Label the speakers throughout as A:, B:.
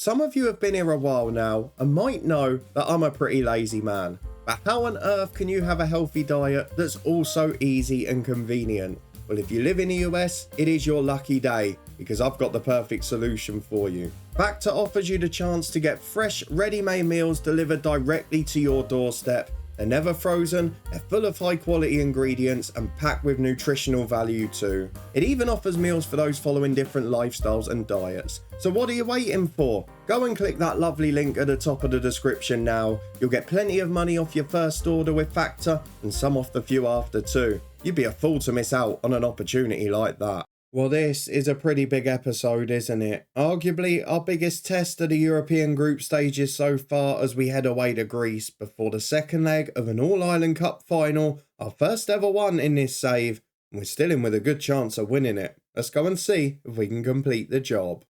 A: Some of you have been here a while now and might know that I'm a pretty lazy man. But how on earth can you have a healthy diet that's also easy and convenient? Well, if you live in the US, it is your lucky day because I've got the perfect solution for you. Factor offers you the chance to get fresh, ready-made meals delivered directly to your doorstep. They're never frozen, they're full of high quality ingredients and packed with nutritional value too. It even offers meals for those following different lifestyles and diets. So what are you waiting for? Go and click that lovely link at the top of the description now. You'll get plenty of money off your first order with Factor and some off the few after too. You'd be a fool to miss out on an opportunity like that. Well, this is a pretty big episode, isn't it? Arguably our biggest test of the European group stages so far as we head away to Greece before the second leg of an All-Ireland Cup final, our first ever one in this save, and we're still in with a good chance of winning it. Let's go and see if we can complete the job.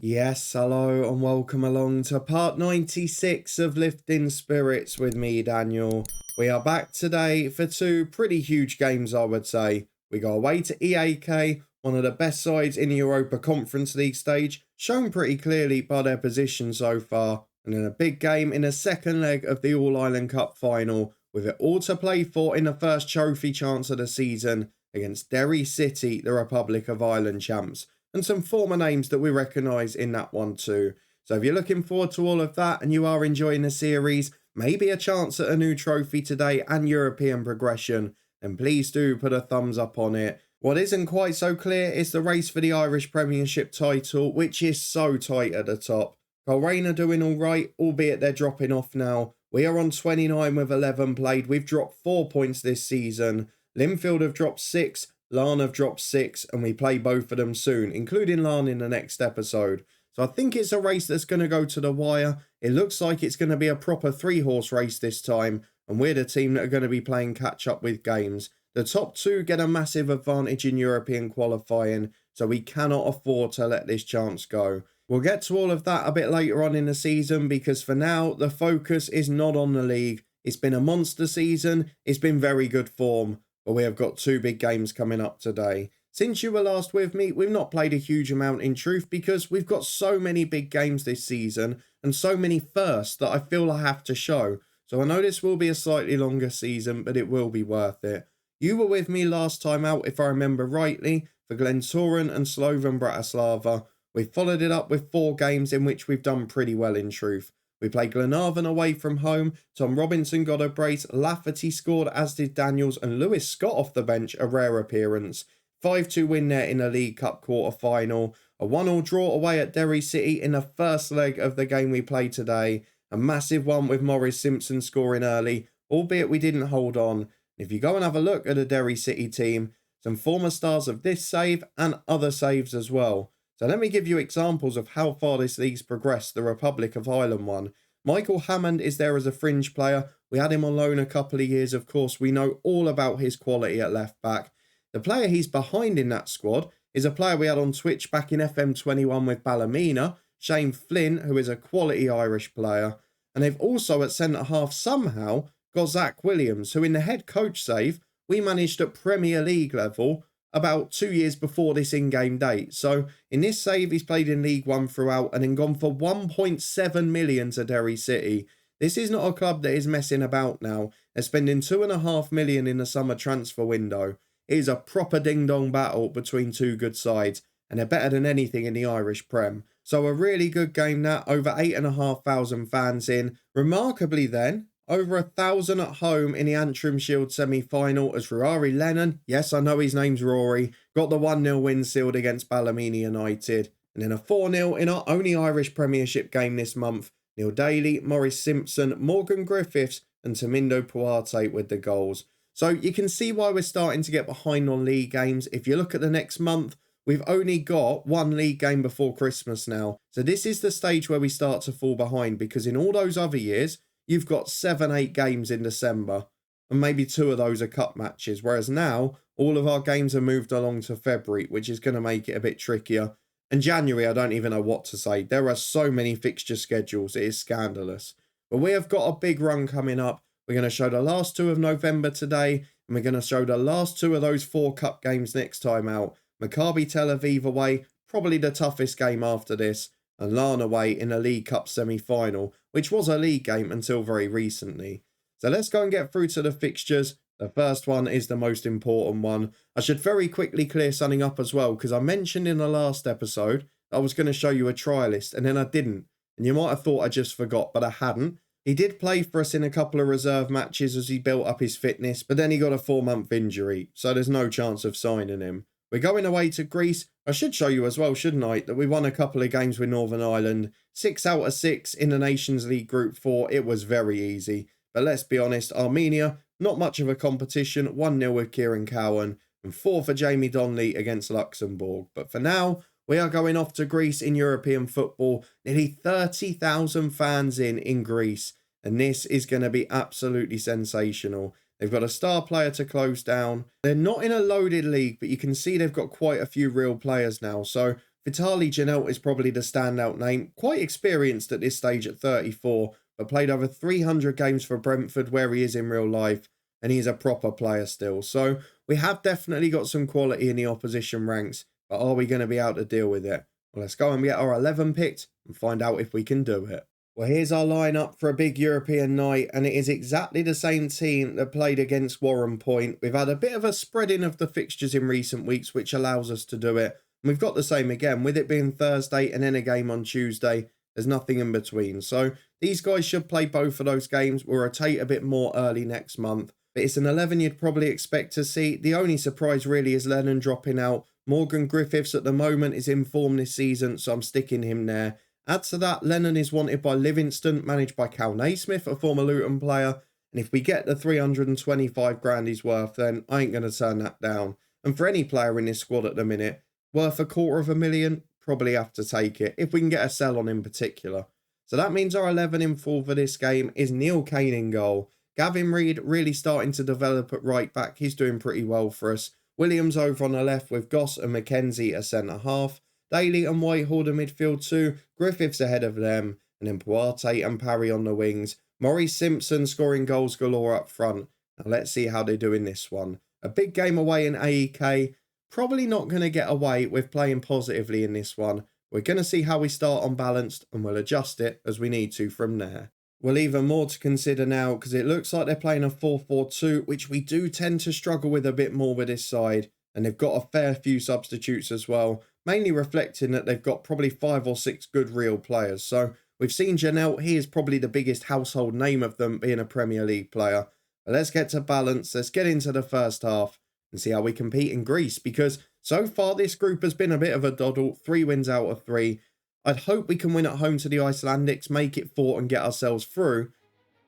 A: Yes, hello and welcome along to part 96 of Lifting Spirits with me, Daniel. We are back today for two pretty huge games, I would say. We go away to AEK, one of the best sides in the Europa Conference League stage, shown pretty clearly by their position so far, and then a big game in the second leg of the All-Ireland Cup final, with it all to play for in the first trophy chance of the season against Derry City, the Republic of Ireland champs. And some former names that we recognise in that one too. So if you're looking forward to all of that and you are enjoying the series, maybe a chance at a new trophy today and European progression, then please do put a thumbs up on it. What isn't quite so clear is the race for the Irish Premiership title, which is so tight at the top. Coleraine are doing alright, albeit they're dropping off now. We are on 29 with 11 played. We've dropped 4 points this season. Linfield have dropped 6. Larne have dropped 6 and we play both of them soon, including Larne in the next episode. So I think it's a race that's going to go to the wire. It looks like it's going to be a proper 3-horse race this time, and we're the team that are going to be playing catch up with games. The top two get a massive advantage in European qualifying, so we cannot afford to let this chance go. We'll get to all of that a bit later on in the season because for now the focus is not on the league. It's been a monster season, it's been very good form. But we have got two big games coming up today. Since you were last with me, we've not played a huge amount in truth because we've got so many big games this season and so many firsts that I feel I have to show. So I know this will be a slightly longer season, but it will be worth it. You were with me last time out, if I remember rightly, for Glentoran and Slovan Bratislava. We followed it up with 4 games in which we've done pretty well in truth. We played Glenavon away from home, Tom Robinson got a brace, Lafferty scored as did Daniels and Lewis Scott off the bench, a rare appearance. 5-2 win there in a League Cup quarter-final, a 1-1 draw away at Derry City in the first leg of the game we played today, a massive one with Maurice Simpson scoring early, albeit we didn't hold on. If you go and have a look at the Derry City team, some former stars of this save and other saves as well. So let me give you examples of how far this league's progressed, the Republic of Ireland one. Michael Hammond is there as a fringe player. We had him on loan a couple of years, of course. We know all about his quality at left back. The player he's behind in that squad is a player we had on Twitch back in FM21 with Ballymena, Shane Flynn, who is a quality Irish player. And they've also at centre-half somehow got Zach Williams, who in the head coach save, we managed at Premier League level about 2 years before this in-game date. So in this save, he's played in League One throughout and then gone for 1.7 million to Derry City. This is not a club that is messing about now. They're spending 2.5 million in the summer transfer window. It is a proper ding-dong battle between two good sides, and they're better than anything in the Irish Prem. So a really good game that, over 8,500 fans in. Remarkably then, over 1,000 at home in the Antrim Shield semi-final as Rory Lennon, yes I know his name's Rory, got the 1-0 win sealed against Ballymena United. And then a 4-0 in our only Irish Premiership game this month. Neil Daly, Maurice Simpson, Morgan Griffiths and Tamindo Puarte with the goals. So you can see why we're starting to get behind on league games. If you look at the next month, we've only got one league game before Christmas now. So this is the stage where we start to fall behind because in all those other years, you've got 7-8 games in December, and maybe 2 of those are cup matches, whereas now all of our games are moved along to February, which is going to make it a bit trickier. And January, I don't even know what to say. There are so many fixture schedules, it is scandalous. But we have got a big run coming up. We're going to show the last 2 of November today, and we're going to show the last 2 of those 4 cup games next time out. Maccabi Tel Aviv away, probably the toughest game after this, and Lan away in a League Cup semi-final, which was a league game until very recently. So let's go and get through to the fixtures. The first one is the most important one. I should very quickly clear something up as well, because I mentioned in the last episode I was going to show you a try list, and then I didn't. And you might have thought I just forgot, but I hadn't. He did play for us in a couple of reserve matches as he built up his fitness, but then he got a 4-month injury, so there's no chance of signing him. We're going away to Greece. I should show you as well, shouldn't I, that we won a couple of games with Northern Ireland. 6 out of 6 in the Nations League Group 4. It was very easy. But let's be honest, Armenia, not much of a competition. 1-0 with Kieran Cowan and 4 for Jamie Donnelly against Luxembourg. But for now, we are going off to Greece in European football. Nearly 30,000 fans in Greece. And this is going to be absolutely sensational. They've got a star player to close down. They're not in a loaded league, but you can see they've got quite a few real players now. So Vitaly Janelt is probably the standout name. Quite experienced at this stage at 34, but played over 300 games for Brentford where he is in real life. And he's a proper player still. So we have definitely got some quality in the opposition ranks. But are we going to be able to deal with it? Well, let's go and get our 11 picked and find out if we can do it. Well, here's our lineup for a big European night, and it is exactly the same team that played against Warren Point. We've had a bit of a spreading of the fixtures in recent weeks, which allows us to do it. And we've got the same again, with it being Thursday and then a game on Tuesday. There's nothing in between. So these guys should play both of those games. We'll rotate a bit more early next month. But it's an 11 you'd probably expect to see. The only surprise really is Lennon dropping out. Morgan Griffiths at the moment is in form this season, so I'm sticking him there. Add to that, Lennon is wanted by Livingston, managed by Cal Naismith, a former Luton player. And if we get the 325 grand he's worth, then I ain't going to turn that down. And for any player in this squad at the minute, worth $250,000, probably have to take it, if we can get a sell on in particular. So that means our 11 in full for this game is Neil Kane in goal. Gavin Reid really starting to develop at right back. He's doing pretty well for us. Williams over on the left with Goss and McKenzie at centre half. Daly and Whitehall the midfield too. Griffiths ahead of them. And then Puarte and Parry on the wings. Maurice Simpson scoring goals galore up front. Now let's see how they do in this one. A big game away in AEK. Probably not going to get away with playing positively in this one. We're going to see how we start unbalanced and we'll adjust it as we need to from there. Well, even more to consider now because it looks like they're playing a 4-4-2, which we do tend to struggle with a bit more with this side. And they've got a fair few substitutes as well, mainly reflecting that they've got probably 5 or 6 good real players. So we've seen Janelt, he is probably the biggest household name of them being a Premier League player. But let's get to balance, let's get into the first half and see how we compete in Greece. Because so far this group has been a bit of a doddle, 3 wins out of 3. I'd hope we can win at home to the Icelandics, make it 4 and get ourselves through.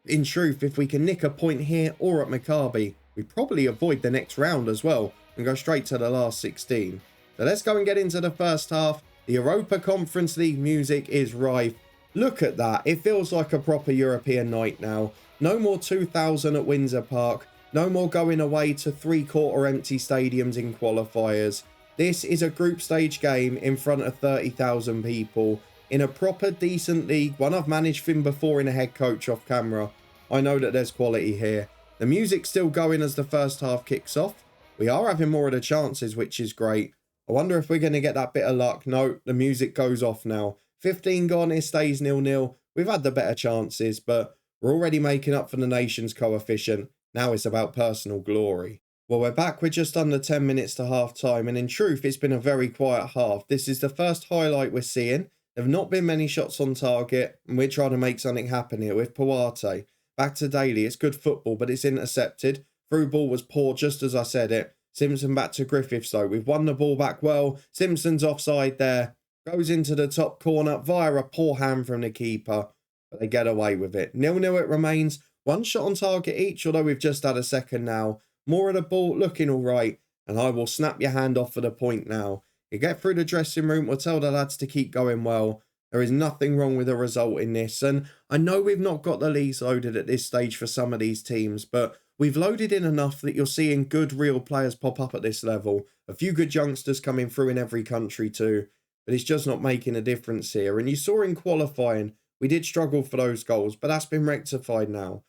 A: In truth, if we can nick a point here or at Maccabi, we probably avoid the next round as well and go straight to the last 16. So let's go and get into the first half. The Europa Conference League music is rife. Look at that. It feels like a proper European night now. No more 2,000 at Windsor Park. No more going away to 3/4 empty stadiums in qualifiers. This is a group stage game in front of 30,000 people in a proper decent league, one I've managed from before in a head coach off camera. I know that there's quality here. The music's still going as the first half kicks off. We are having more of the chances, which is great. I wonder if we're going to get that bit of luck. No, the music goes off now. 15 gone, it stays 0-0. We've had the better chances, but we're already making up for the nation's coefficient. Now it's about personal glory. Well, we're back with just under 10 minutes to half time, and in truth, it's been a very quiet half. This is the first highlight we're seeing. There have not been many shots on target, and we're trying to make something happen here with Puarte. Back to Daly, it's good football, but it's intercepted. Through ball was poor, just as I said it. Simpson back to Griffiths, though. We've won the ball back well. Simpson's offside there. Goes into the top corner via a poor hand from the keeper, but they get away with it. 0-0 it remains. 1 shot on target each, although we've just had a second now. More of the ball, looking all right. And I will snap your hand off for the point now. You get through the dressing room, we'll tell the lads to keep going well. There is nothing wrong with the result in this. And I know we've not got the leagues loaded at this stage for some of these teams, but we've loaded in enough that you're seeing good real players pop up at this level. A few good youngsters coming through in every country too. But it's just not making a difference here. And you saw in qualifying, We did struggle for those goals, but that's been rectified now.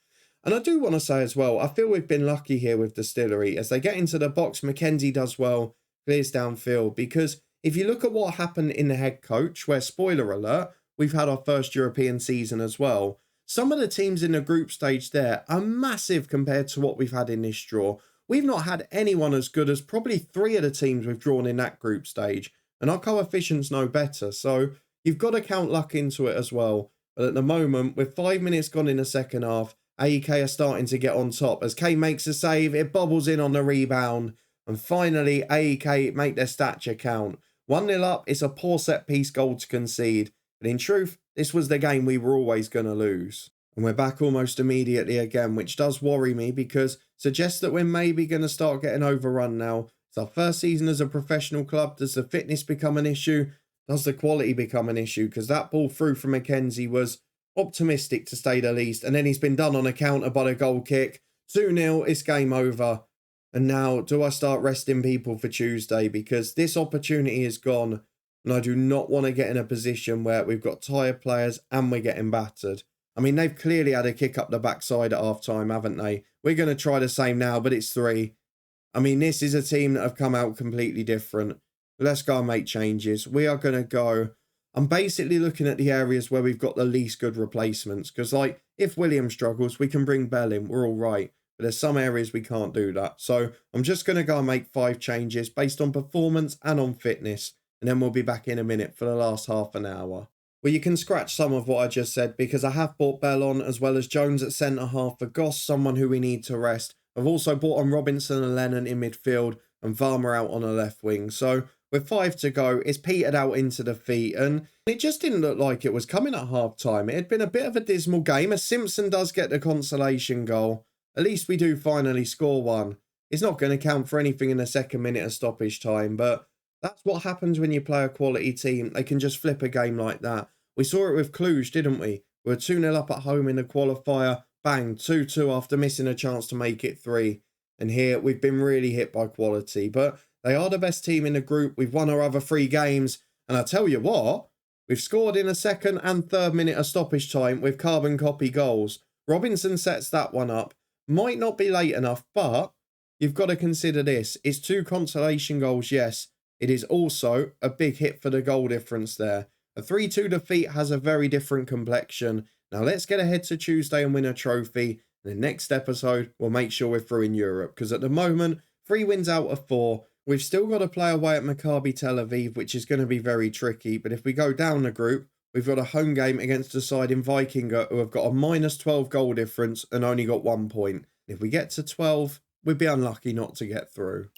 A: And I do want to say as well, I feel we've been lucky here with Distillery. As they get into the box, Mackenzie does well, clears downfield. Because if you look at what happened in the head coach, where, spoiler alert, we've had our first European season as well, some of the teams in the group stage there are massive compared to what we've had in this draw. We've not had anyone as good as probably 3 of the teams we've drawn in that group stage. And our coefficient's no better. So you've got to count luck into it as well. But at the moment, with 5 minutes gone in the second half, AEK are starting to get on top. As Kane makes a save, it bobbles in on the rebound. And finally, AEK make their stature count. 1-0 up, it's a poor set-piece goal to concede. But in truth, this was the game we were always going to lose. And we're back almost immediately again, which does worry me because suggests that we're maybe going to start getting overrun now. It's our first season as a professional club. Does the fitness become an issue? Does the quality become an issue? Because that ball through from Mackenzie was optimistic to say the least. And then he's been done on a counter by the goal kick. 2-0, it's game over. And now, do I start resting people for Tuesday? Because this opportunity is gone. And I do not want to get in a position where we've got tired players and we're getting battered. I mean, they've clearly had a kick up the backside at half-time, haven't they? We're going to try the same now, but it's 3. I mean, this is a team that have come out completely different. Let's go and make changes. We are going to go. I'm basically looking at the areas where we've got the least good replacements. Because, like, if William struggles, we can bring Bell in. We're all right. But there's some areas we can't do that. So I'm just going to go and make 5 changes based on performance and on fitness. And then we'll be back in a minute for the last half an hour. Well, you can scratch some of what I just said because I have brought Bell on as well as Jones at centre-half for Goss, someone who we need to rest. I've also brought on Robinson and Lennon in midfield and Varma out on a left wing. So with 5 to go, it's petered out into defeat and it just didn't look like it was coming at half-time. It had been a bit of a dismal game as Simpson does get the consolation goal. At least we do finally score one. It's not going to count for anything in the second minute of stoppage time, but that's what happens when you play a quality team. They can just flip a game like that. We saw it with Cluj, didn't we? We were 2-0 up at home in the qualifier. Bang, 2-2 after missing a chance to make it 3. And here we've been really hit by quality. But they are the best team in the group. We've won our other 3 games. And I tell you what, we've scored in the second and third minute of stoppage time with carbon copy goals. Robinson sets that one up. Might not be late enough, but you've got to consider this. It's 2 consolation goals, yes. It is also a big hit for the goal difference there. A 3-2 defeat has a very different complexion. Now let's get ahead to Tuesday and win a trophy. In the next episode, we'll make sure we're through in Europe. Because at the moment, 3 wins out of 4. We've still got to play away at Maccabi Tel Aviv, which is going to be very tricky. But if we go down the group, we've got a home game against a side in Vikinga who have got a -12 goal difference and only got 1 point. If we get to 12, we'd be unlucky not to get through.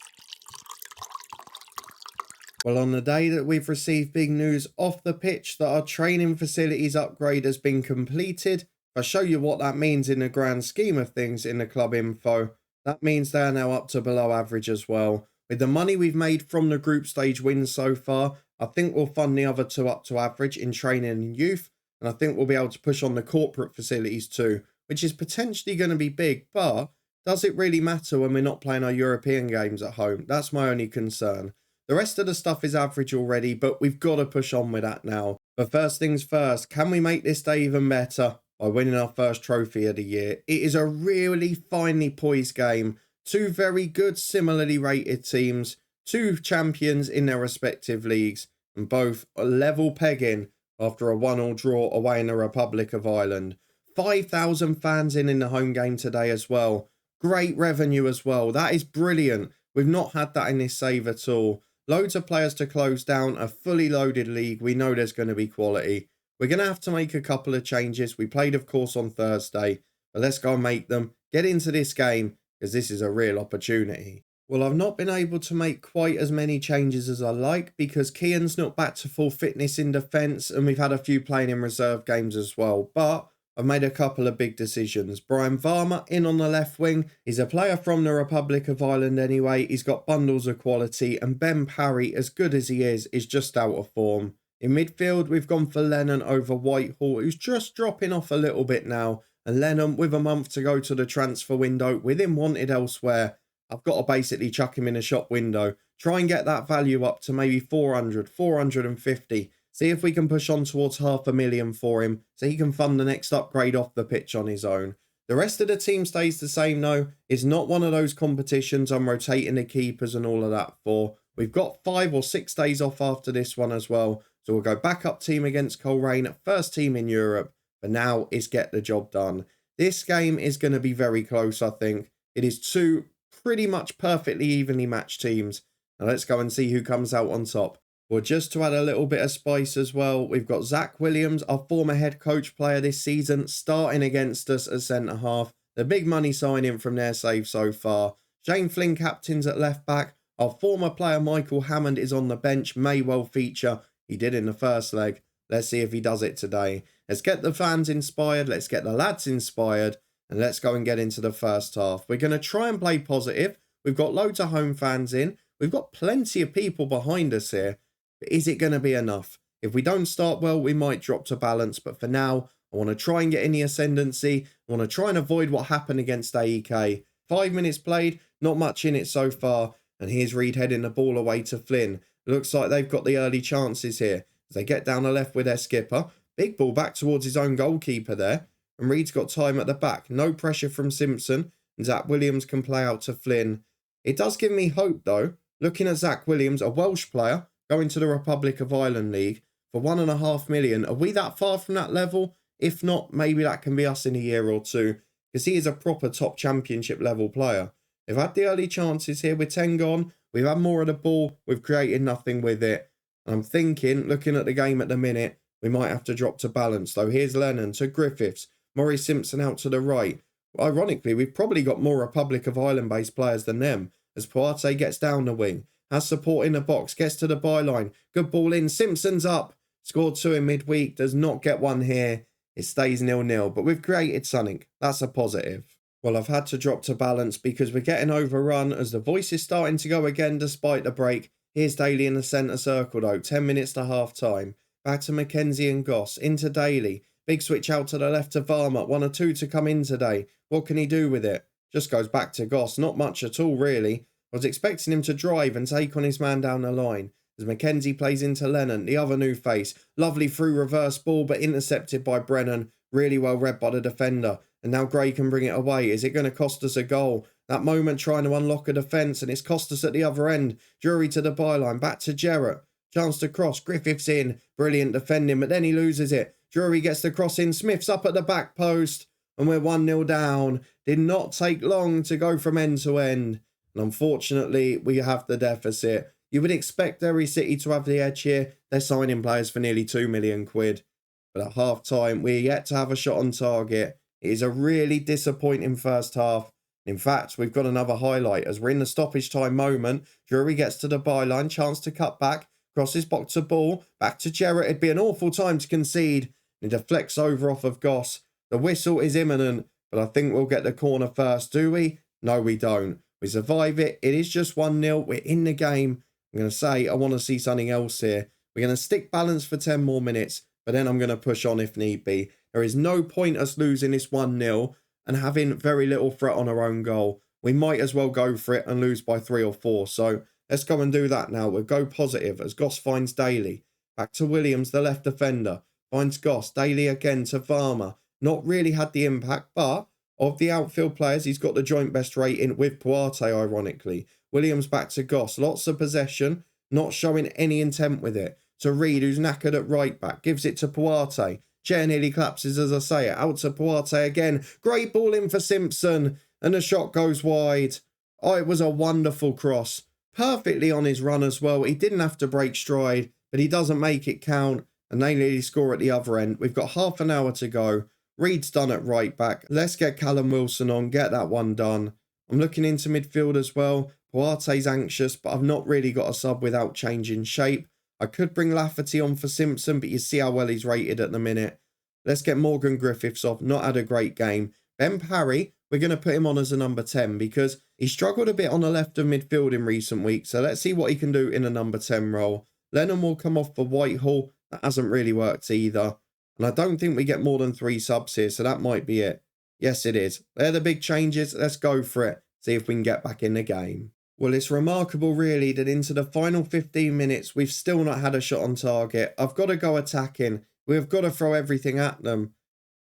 A: Well, on the day that we've received big news off the pitch that our training facilities upgrade has been completed, if I show you what that means in the grand scheme of things in the club info, that means they are now up to below average as well. With the money we've made from the group stage wins so far, I think we'll fund the other 2 up to average in training and youth, and I think we'll be able to push on the corporate facilities too, which is potentially going to be big, but does it really matter when we're not playing our European games at home? That's my only concern. The rest of the stuff is average already, but we've got to push on with that now. But first things first, can we make this day even better by winning our first trophy of the year? It is a really finely poised game. 2 very good, similarly rated teams, 2 champions in their respective leagues, and both level pegging after a 1-1 draw away in the Republic of Ireland. 5,000 fans in the home game today as well. Great revenue as well. That is brilliant. We've not had that in this save at all. Loads of players to close down a fully loaded league. We know there's going to be quality. We're going to have to make a couple of changes. We played, of course, on Thursday, but let's go and make them. Get into this game because this is a real opportunity. Well, I've not been able to make quite as many changes as I like because Kian's not back to full fitness in defence and we've had a few playing in reserve games as well. But I've made a couple of big decisions. Brian Varma in on the left wing. He's a player from the Republic of Ireland anyway. He's got bundles of quality. And Ben Parry, as good as he is just out of form. In midfield, we've gone for Lennon over Whitehall, who's just dropping off a little bit now. And Lennon, with a month to go to the transfer window, with him wanted elsewhere, I've got to basically chuck him in a shop window. Try and get that value up to maybe 400, 450. See if we can push on towards 500,000 for him so he can fund the next upgrade off the pitch on his own. The rest of the team stays the same though. It's not one of those competitions I'm rotating the keepers and all of that for. We've got 5 or 6 days off after this one as well. So we'll go backup team against Coleraine, first team in Europe. But now it's get the job done. This game is going to be very close, I think. It is 2 pretty much perfectly evenly matched teams. Now let's go and see who comes out on top. Well, just to add a little bit of spice as well, we've got Zach Williams, our former head coach player this season, starting against us at centre-half. The big money signing from their save so far. Shane Flynn captains at left-back. Our former player Michael Hammond is on the bench, may well feature. He did in the first leg. Let's see if he does it today. Let's get the fans inspired. Let's get the lads inspired. And let's go and get into the first half. We're going to try and play positive. We've got loads of home fans in. We've got plenty of people behind us here. But is it going to be enough? If we don't start well, we might drop to balance. But for now, I want to try and get in the ascendancy. I want to try and avoid what happened against AEK. 5 minutes played, not much in it so far. And here's Reed heading the ball away to Flynn. Looks like they've got the early chances here. As they get down the left with their skipper. Big ball back towards his own goalkeeper there. And Reed's got time at the back. No pressure from Simpson. And Zach Williams can play out to Flynn. It does give me hope though. Looking at Zach Williams, a Welsh player, going to the Republic of Ireland League for £1.5 million. Are we that far from that level? If not, maybe that can be us in a year or two. Because he is a proper top championship level player. They've had the early chances here with 10 gone. We've had more of the ball. We've created nothing with it. And I'm thinking, looking at the game at the minute, we might have to drop to balance. Though here's Lennon to Griffiths. Maurice Simpson out to the right. Ironically, we've probably got more Republic of Ireland-based players than them. As Poate gets down the wing. Has support in the box. Gets to the byline. Good ball in. Simpson's up. Scored 2 in midweek. Does not get one here. It stays 0-0. But we've created something. That's a positive. Well, I've had to drop to balance because we're getting overrun as the voice is starting to go again despite the break. Here's Daly in the centre circle though. 10 minutes to half time. Back to Mackenzie and Goss. Into Daly. Big switch out to the left to Varma. 1 or 2 to come in today. What can he do with it? Just goes back to Goss. Not much at all really. I was expecting him to drive and take on his man down the line. As Mackenzie plays into Lennon, the other new face. Lovely through reverse ball but intercepted by Brennan. Really well read by the defender. And now Gray can bring it away. Is it going to cost us a goal? That moment trying to unlock a defence and it's cost us at the other end. Drury to the byline. Back to Jarrett. Chance to cross. Griffiths in. Brilliant defending but then he loses it. Drury gets the cross in. Smith's up at the back post. And we're 1-0 down. Did not take long to go from end to end. And unfortunately, we have the deficit. You would expect Derry City to have the edge here. They're signing players for nearly £2 million. But at half time, we're yet to have a shot on target. It is a really disappointing first half. In fact, we've got another highlight as we're in the stoppage time moment. Drury gets to the byline, chance to cut back, crosses box to ball, back to Jarrett. It'd be an awful time to concede. And it deflects over off of Goss. The whistle is imminent, but I think we'll get the corner first, do we? No, we don't. We survive it. It is just 1-0. We're in the game. I'm going to say I want to see something else here. We're going to stick balance for 10 more minutes, but then I'm going to push on if need be. There is no point us losing this 1-0 and having very little threat on our own goal. We might as well go for it and lose by 3 or 4. So let's go and do that now. We'll go positive as Goss finds Daly. Back to Williams, the left defender. Finds Goss. Daly again to Varma. Not really had the impact, but of the outfield players, he's got the joint best rating with Poate, ironically. Williams back to Goss. Lots of possession, not showing any intent with it. To Reed, who's knackered at right back. Gives it to Poate. Chair nearly collapses as I say it. Out to Poate again. Great ball in for Simpson. And the shot goes wide. Oh, it was a wonderful cross. Perfectly on his run as well. He didn't have to break stride, but he doesn't make it count. And they nearly score at the other end. We've got half an hour to go. Reed's done at right back. Let's get Callum Wilson on. Get that one done. I'm looking into midfield as well. Poate's anxious, but I've not really got a sub without changing shape. I could bring Lafferty on for Simpson, but you see how well he's rated at the minute. Let's get Morgan Griffiths off. Not had a great game. Ben Parry, we're going to put him on as a number 10 because he struggled a bit on the left of midfield in recent weeks. So let's see what he can do in a number 10 role. Lennon will come off for Whitehall. That hasn't really worked either. And I don't think we get more than 3 subs here, so that might be it. Yes, it is. They're the big changes. Let's go for it. See if we can get back in the game. Well, it's remarkable really that into the final 15 minutes, we've still not had a shot on target. I've got to go attacking. We've got to throw everything at them.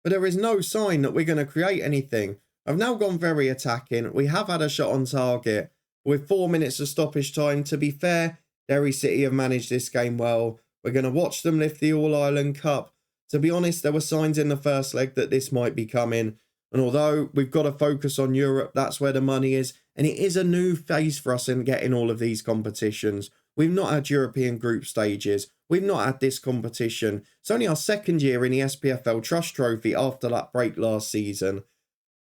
A: But there is no sign that we're going to create anything. I've now gone very attacking. We have had a shot on target. With 4 minutes of stoppage time, to be fair, Derry City have managed this game well. We're going to watch them lift the All-Ireland Cup. To be honest, there were signs in the first leg that this might be coming. And although we've got to focus on Europe, that's where the money is. And it is a new phase for us in getting all of these competitions. We've not had European group stages. We've not had this competition. It's only our second year in the SPFL Trust Trophy after that break last season.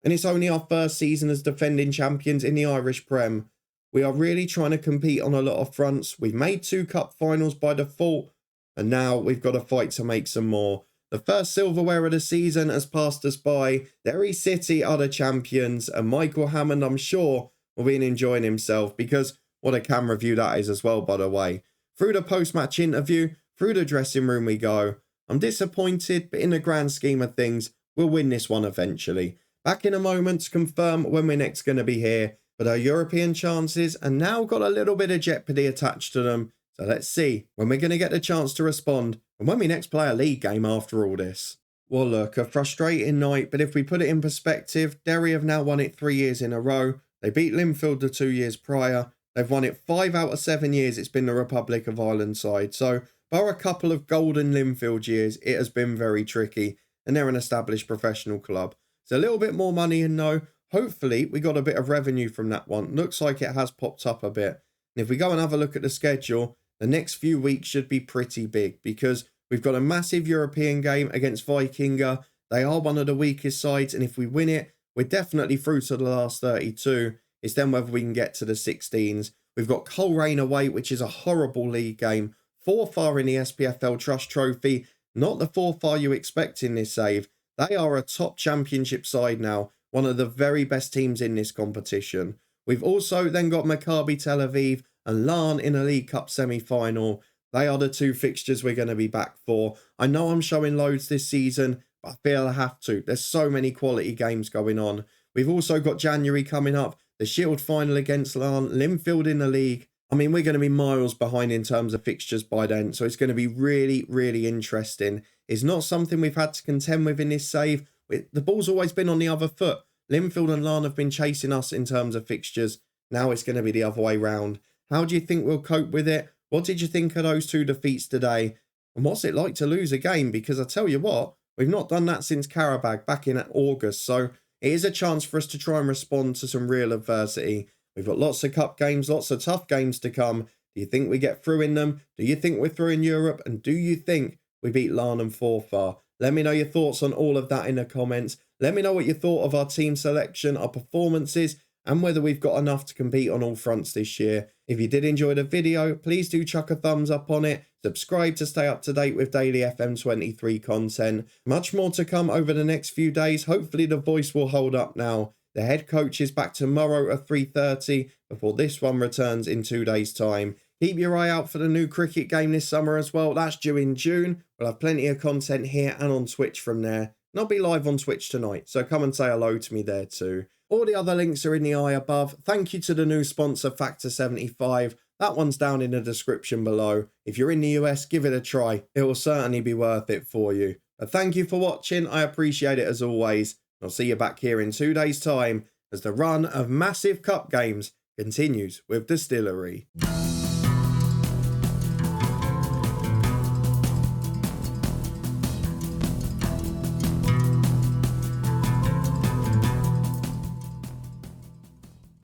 A: And it's only our first season as defending champions in the Irish Prem. We are really trying to compete on a lot of fronts. We've made 2 cup finals by default. And now we've got to fight to make some more. The first silverware of the season has passed us by. Derry City are the champions. And Michael Hammond, I'm sure, will be enjoying himself. Because what a camera view that is as well, by the way. Through the post-match interview, through the dressing room we go. I'm disappointed, but in the grand scheme of things, we'll win this one eventually. Back in a moment to confirm when we're next going to be here. But our European chances are now got a little bit of jeopardy attached to them. So let's see when we're going to get the chance to respond and when we next play a league game after all this. Well, look, a frustrating night, but if we put it in perspective, Derry have now won it 3 years in a row. They beat Linfield the 2 years prior. They've won it 5 out of 7 years it's been the Republic of Ireland side. So, bar a couple of golden Linfield years, it has been very tricky. And they're an established professional club. It's a little bit more money in though. Hopefully, we got a bit of revenue from that one. Looks like it has popped up a bit. And if we go and have a look at the schedule, the next few weeks should be pretty big because we've got a massive European game against Vikinga. They are one of the weakest sides, and if we win it, we're definitely through to the last 32. It's then whether we can get to the 16s. We've got Coleraine away, which is a horrible league game. Forfar in the SPFL Trust Trophy. Not the Forfar you expect in this save. They are a top championship side now. One of the very best teams in this competition. We've also then got Maccabi Tel Aviv and Larn in a League Cup semi-final. They are the 2 fixtures we're going to be back for. I know I'm showing loads this season, but I feel I have to. There's so many quality games going on. We've also got January coming up, the Shield final against Larn, Linfield in the league. I mean, we're going to be miles behind in terms of fixtures by then, so it's going to be really, really interesting. It's not something we've had to contend with in this save. The ball's always been on the other foot. Linfield and Larn have been chasing us in terms of fixtures. Now it's going to be the other way round. How do you think we'll cope with it? What did you think of those 2 defeats today? And what's it like to lose a game? Because I tell you what, we've not done that since Karabag back in August. So it is a chance for us to try and respond to some real adversity. We've got lots of cup games, lots of tough games to come. Do you think we get through in them? Do you think we're through in Europe? And do you think we beat Larn and Forfar? Let me know your thoughts on all of that in the comments. Let me know what you thought of our team selection, our performances, and whether we've got enough to compete on all fronts this year. If you did enjoy the video, please do chuck a thumbs up on it. Subscribe to stay up to date with daily FM23 content. Much more to come over the next few days. Hopefully the voice will hold up now. The head coach is back tomorrow at 3:30 before this one returns in 2 days' time. Keep your eye out for the new cricket game this summer as well. That's due in June. We'll have plenty of content here and on Twitch from there. And I'll be live on Twitch tonight, so come and say hello to me there too. All the other links are in the eye above. Thank you to the new sponsor, Factor 75. That one's down in the description below. If you're in the US, give it a try. It will certainly be worth it for you. But thank you for watching. I appreciate it as always. I'll see you back here in 2 days' time as the run of massive cup games continues with Distillery.